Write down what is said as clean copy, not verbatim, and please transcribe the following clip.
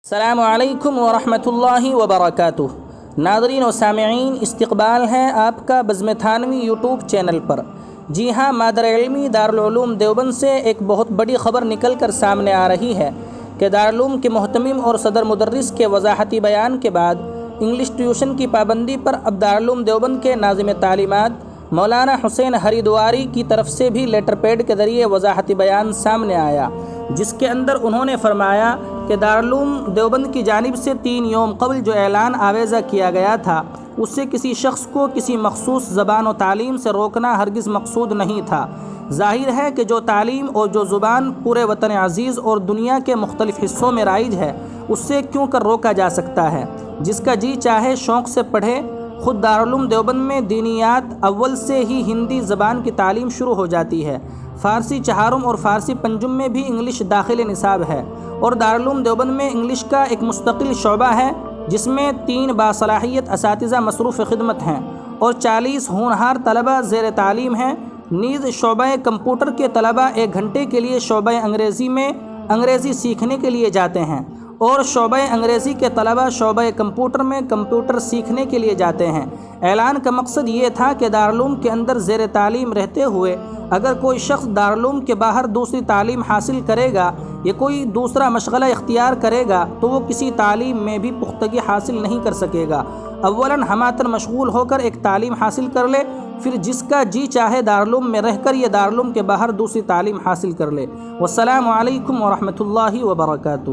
السلام علیکم ورحمۃ اللہ وبرکاتہ۔ ناظرین و سامعین، استقبال ہے آپ کا بزم تھانوی یوٹیوب چینل پر۔ جی ہاں، مادر علمی دارالعلوم دیوبند سے ایک بہت بڑی خبر نکل کر سامنے آ رہی ہے کہ دارالعلوم کے محتمم اور صدر مدرس کے وضاحتی بیان کے بعد انگلش ٹیوشن کی پابندی پر اب دارالعلوم دیوبند کے ناظم تعلیمات مولانا حسین ہریدواری کی طرف سے بھی لیٹر پیڈ کے ذریعے وضاحتی بیان سامنے آیا، جس کے اندر انہوں نے فرمایا کہ دارالعلوم دیوبند کی جانب سے 3 یوم قبل جو اعلان آویزہ کیا گیا تھا، اس سے کسی شخص کو کسی مخصوص زبان و تعلیم سے روکنا ہرگز مقصود نہیں تھا۔ ظاہر ہے کہ جو تعلیم اور جو زبان پورے وطن عزیز اور دنیا کے مختلف حصوں میں رائج ہے، اس سے کیوں کر روکا جا سکتا ہے؟ جس کا جی چاہے شوق سے پڑھے۔ خود دارالعلوم دیوبند میں دینیات اول سے ہی ہندی زبان کی تعلیم شروع ہو جاتی ہے۔ فارسی چہارم اور فارسی پنجم میں بھی انگلش داخل نصاب ہے، اور دارالعلوم دیوبند میں انگلش کا ایک مستقل شعبہ ہے جس میں 3 باصلاحیت اساتذہ مصروف خدمت ہیں اور 40 ہونہار طلبہ زیر تعلیم ہیں۔ نیز شعبہ کمپیوٹر کے طلبہ 1 گھنٹے کے لیے شعبہ انگریزی میں انگریزی سیکھنے کے لیے جاتے ہیں، اور شعبہ انگریزی کے طلبہ شعبہ کمپیوٹر میں کمپیوٹر سیکھنے کے لیے جاتے ہیں۔ اعلان کا مقصد یہ تھا کہ دارالعلوم کے اندر زیر تعلیم رہتے ہوئے اگر کوئی شخص دارالعلوم کے باہر دوسری تعلیم حاصل کرے گا یا کوئی دوسرا مشغلہ اختیار کرے گا تو وہ کسی تعلیم میں بھی پختگی حاصل نہیں کر سکے گا۔ اولاً ہماتن مشغول ہو کر ایک تعلیم حاصل کر لے، پھر جس کا جی چاہے دارالعلوم میں رہ کر یا دارالعلوم کے باہر دوسری تعلیم حاصل کر لے۔ والسلام علیکم ورحمۃ اللہ وبرکاتہ۔